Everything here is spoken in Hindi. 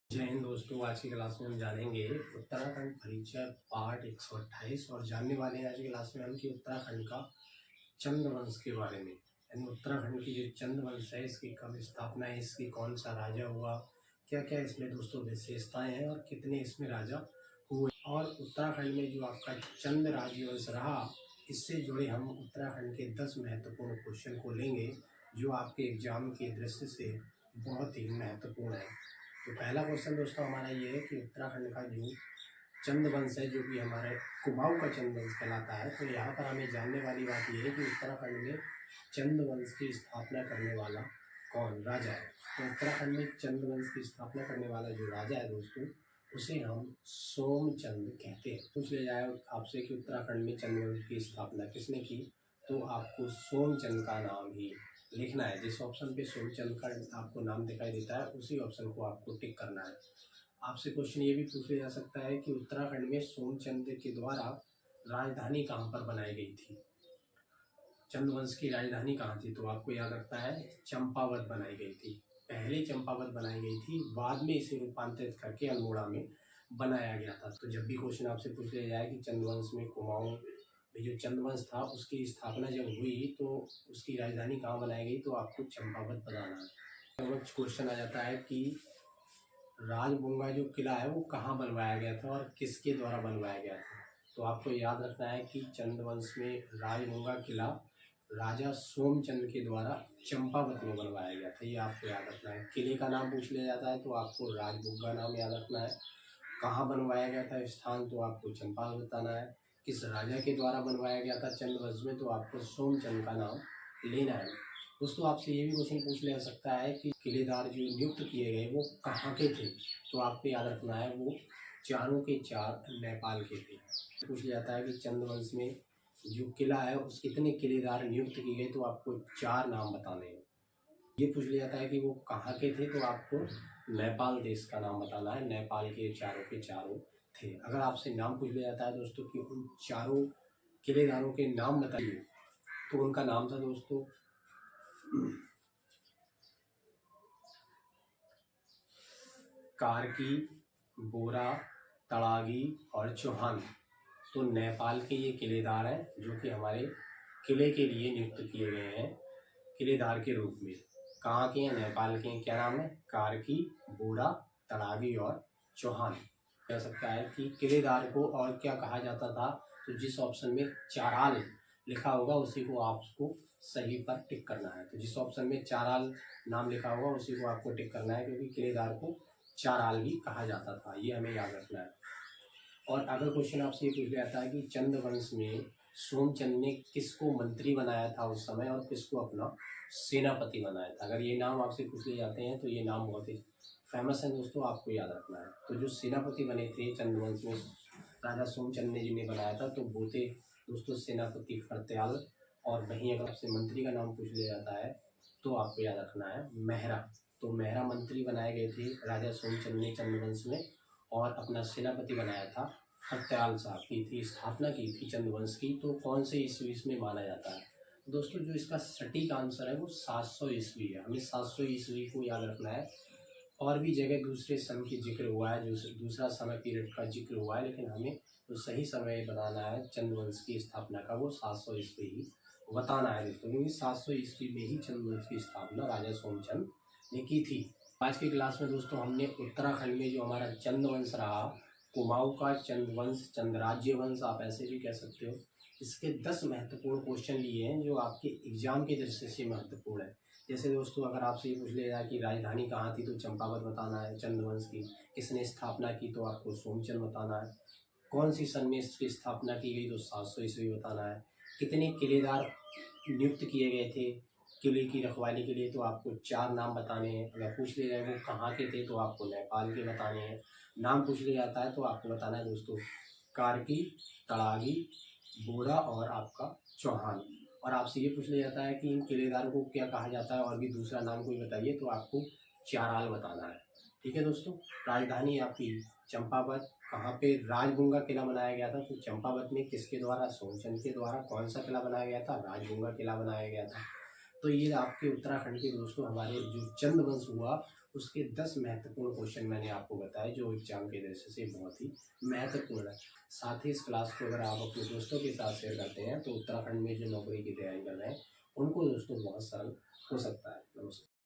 जय हिंद दोस्तों। आज की क्लास में हम जानेंगे उत्तराखंड परिचय पार्ट 128 और जानने वाले हैं आज की क्लास में हम कि उत्तराखंड का चंद वंश के बारे में। यानी उत्तराखंड की जो चंद वंश है इसकी कब स्थापना है, इसकी कौन सा राजा हुआ, क्या क्या इसमें दोस्तों विशेषताएं हैं और कितने इसमें राजा हुए। और उत्तराखंड में जो आपका चंद राजवंश रहा, इससे जुड़े हम उत्तराखंड के 10 महत्वपूर्ण क्वेश्चन को लेंगे जो आपके एग्जाम के दृष्टि से बहुत ही महत्वपूर्ण है। तो पहला क्वेश्चन दोस्तों हमारा ये है कि उत्तराखंड का जो चंद वंश है, जो कि हमारे कुमाऊं का चंद वंश कहलाता है, तो यहाँ पर हमें जानने वाली बात यह है कि उत्तराखंड में चंद वंश की स्थापना करने वाला कौन राजा है। तो उत्तराखंड में चंद वंश की स्थापना करने वाला जो राजा है दोस्तों, उसे हम सोमचंद कहते हैं। पूछ लिया जाए आपसे कि उत्तराखंड में चंद वंश की स्थापना किसने की, तो आपको सोमचंद का नाम ही लिखना है। जिस ऑप्शन पे सोमचंद का आपको नाम दिखाई देता है उसी ऑप्शन को आपको टिक करना है। आपसे क्वेश्चन ये भी पूछ लिया जा सकता है कि उत्तराखंड में सोमचंद के द्वारा राजधानी कहाँ पर बनाई गई थी। चंद वंश की राजधानी कहाँ थी, तो आपको याद रखना है चंपावत बनाई गई थी। पहले चंपावत बनाई गई थी, बाद में इसे रूपांतरित करके अल्मोड़ा में बनाया गया था। तो जब भी क्वेश्चन आपसे पूछ लिया जाए कि चंद्रवंश में कुमाऊं में जो चंद्रवंश था उसकी स्थापना जब हुई तो उसकी राजधानी कहाँ बनाई गई, तो आपको चंपावत बताना है। क्वेश्चन आ जाता है कि राजबुंगा जो किला है वो कहाँ बनवाया गया था और किसके द्वारा बनवाया गया था। तो आपको याद रखना है कि चंद्रवंश में राजबुंगा किला राजा सोमचंद के द्वारा चंपावत में बनवाया गया था, ये आपको याद रखना है। किले का नाम पूछ लिया जाता है तो आपको राजबुंगा नाम याद रखना है। कहाँ बनवाया गया था स्थान, तो आपको चंपावत बताना है। किस राजा के द्वारा बनवाया गया था चंद्रवंश में, तो आपको सोमचंद का नाम लेना है। दोस्तों आपसे ये भी क्वेश्चन पूछ लिया सकता है कि किलेदार जो नियुक्त किए गए वो कहाँ के थे, तो आपको याद रखना है वो चारों के चार नेपाल के थे। पूछ लिया जाता है कि चंद्रवंश में जो किला है उस कितने किलेदार नियुक्त किए गए, तो आपको 4 नाम बताने हैं। ये पूछ लिया जाता है कि वो कहाँ के थे, तो आपको नेपाल देश का नाम बताना है। नेपाल के चारों थे। अगर आपसे नाम पूछ लिया जाता है दोस्तों कि उन चारों किलेदारों के नाम बताइए, तो उनका नाम था दोस्तों कार्की, बोरा, तड़ागी और चौहान। तो नेपाल के ये किलेदार हैं जो कि हमारे किले के लिए नियुक्त किए गए हैं किलेदार के रूप में। कहाँ के हैं, नेपाल के हैं। क्या नाम है, कार्की, बोरा, तड़ागी और चौहान। कह सकता है कि किलेदार को और क्या कहा जाता था, तो जिस ऑप्शन में चाराल लिखा होगा उसी को आपको सही पर टिक करना है। तो जिस ऑप्शन में चाराल नाम लिखा होगा उसी को आपको टिक करना है, क्योंकि किलेदार को चाराल भी कहा जाता था, ये हमें याद रखना है। और अगर क्वेश्चन आपसे ये पूछ लिया जाता है कि चंद्रवंश में सोमचंद ने किसको मंत्री बनाया था उस समय और किसको अपना सेनापति बनाया था, अगर ये नाम आपसे पूछ लिए जाते हैं तो ये नाम बहुत ही फेमस है दोस्तों, आपको याद रखना है। तो जो सेनापति बने थे चंद्रवंश में राजा सोमचंद ने जिन्हें बनाया था, तो वो थे दोस्तों सेनापति फरत्याल। और वहीं अगर आपसे मंत्री का नाम पूछ लिया जाता है तो आपको याद रखना है मेहरा। तो मेहरा मंत्री बनाए गए थे राजा सोमचंद ने चंद्रवंश में, और अपना सेनापति बनाया था फरत्याल साहब की थी स्थापना की थी चंद्रवंश की। तो कौन से ईस्वी में माना जाता है दोस्तों, जो इसका सटीक आंसर है वो 700 ईस्वी है। हमें 700 ईस्वी को याद रखना है। और भी जगह दूसरे सन की जिक्र हुआ है, जो दूसरा समय पीरियड का जिक्र हुआ है, लेकिन हमें जो सही समय बताना है चंद्रवंश की स्थापना का वो 700 ईस्वी ही बताना है दोस्तों, क्योंकि 700 ईस्वी में ही चंद्रवंश की स्थापना राजा सोमचंद ने की थी। आज की क्लास में दोस्तों हमने उत्तराखंड में जो हमारा चंद्रवंश रहा, कुमाऊं का चंद्रवंश, चंद्रराज्य वंश आप ऐसे भी कह सकते हो, इसके 10 महत्वपूर्ण क्वेश्चन लिए हैं जो आपके एग्जाम के दृष्टि से महत्वपूर्ण है। जैसे दोस्तों अगर आपसे ये पूछ लिया जाए कि राजधानी कहाँ थी, तो चंपावत बताना है चंद्रवंश की। किसने स्थापना की, तो आपको सोमचंद बताना है। कौन सी सन में इसकी स्थापना की गई, तो 700 ईस्वी बताना है। कितने किलेदार नियुक्त किए गए थे किले की रखवाली के लिए, तो आपको 4 नाम बताने हैं। अगर पूछ लिया जाए वो कहाँ के थे, तो आपको नेपाल के बताने हैं। नाम पूछ लिया जाता है तो आपको बताना है दोस्तों कार्की, तड़ागी, बोरा और आपका चौहान। और आपसे ये पूछ लिया जाता है कि इन किलेदारों को क्या कहा जाता है और भी दूसरा नाम कोई बताइए, तो आपको चाराल बताना है। ठीक है दोस्तों, राजधानी आपकी चंपावत। कहाँ पे राजबुंगा किला बनाया गया था, तो चंपावत में किसके द्वारा, सोमचंद के द्वारा। कौन सा किला बनाया गया था, राजबुंगा किला बनाया गया था। तो ये आपके उत्तराखंड के दोस्तों हमारे जो चंद वंश हुआ उसके 10 महत्वपूर्ण क्वेश्चन मैंने आपको बताए जो एग्जाम के दृष्टि से बहुत ही महत्वपूर्ण है। साथ ही इस क्लास को अगर आप अपने दोस्तों के साथ शेयर करते हैं तो उत्तराखंड में जो नौकरी की तैयारी कर रहे हैं उनको दोस्तों बहुत सरल हो सकता है। नमस्कार।